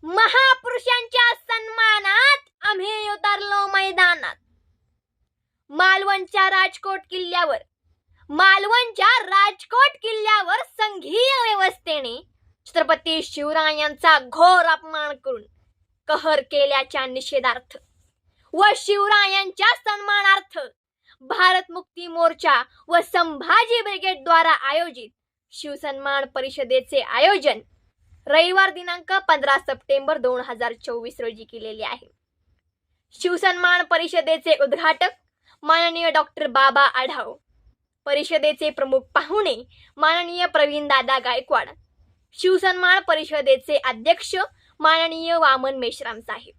महापुरुषांच्या सन्मानात आम्ही उतरलो मैदानात. मालवणच्या राजकोट किल्ल्यावर संघीय व्यवस्थेने छत्रपती शिवरायांचा घोर अपमान करून कहर केल्याच्या निषेधार्थ व शिवरायांच्या सन्मानार्थ भारत मुक्ती मोर्चा व संभाजी ब्रिगेड द्वारा आयोजित शिवसन्मान परिषदेचे आयोजन रविवार दिनांक 15 सप्टेंबर 2024 रोजी केलेले आहे. शिवसन्मान परिषदेचे उद्घाटक माननीय डॉक्टर बाबा आढाव, परिषदेचे प्रमुख पाहुणे माननीय प्रवीण दादा गायकवाड, शिवसन्मान परिषदेचे अध्यक्ष माननीय वामन मेश्राम साहेब,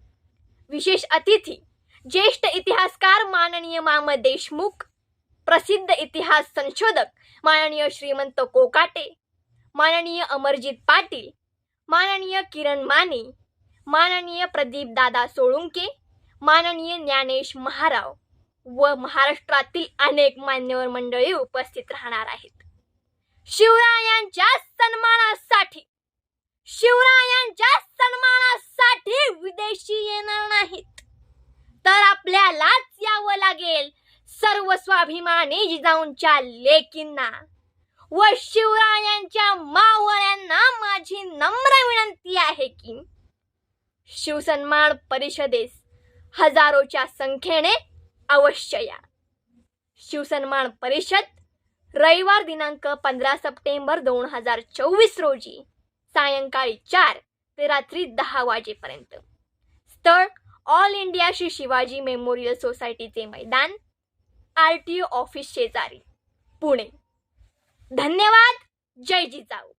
विशेष अतिथी ज्येष्ठ इतिहासकार माननीय माम देशमुख, प्रसिद्ध इतिहास संशोधक माननीय श्रीमंत कोकाटे, माननीय अमरजीत पाटील, माननीय किरण माने, माननीय प्रदीप दादा सोळुंके, माननीय ज्ञानेश महाराव व महाराष्ट्रातील अनेक मान्यवर मंडळी उपस्थित राहणार आहेत. शिवरायांच्या सन्मानासाठी विदेशी येणार नाहीत, तर आपल्यालाच यावं लागेल सर्व स्वाभिमानी जिजाऊंच्या लेकींना व शिवरायांच्या मावळ्यांना माझी नम्र विनंती आहे की शिवसन्मान परिषदेस हजारोच्या संख्येने अवश्य या. शिवसन्मान परिषद रविवार दिनांक 15 सप्टेंबर 2024 रोजी सायंकाळी 4 ते रात्री 10 वाजेपर्यंत. स्थळ all India Shri Shivaji memorial सोसायटीचे मैदान, RTO ऑफिस शेजारी, पुणे. धन्यवाद. जय जिजाऊ.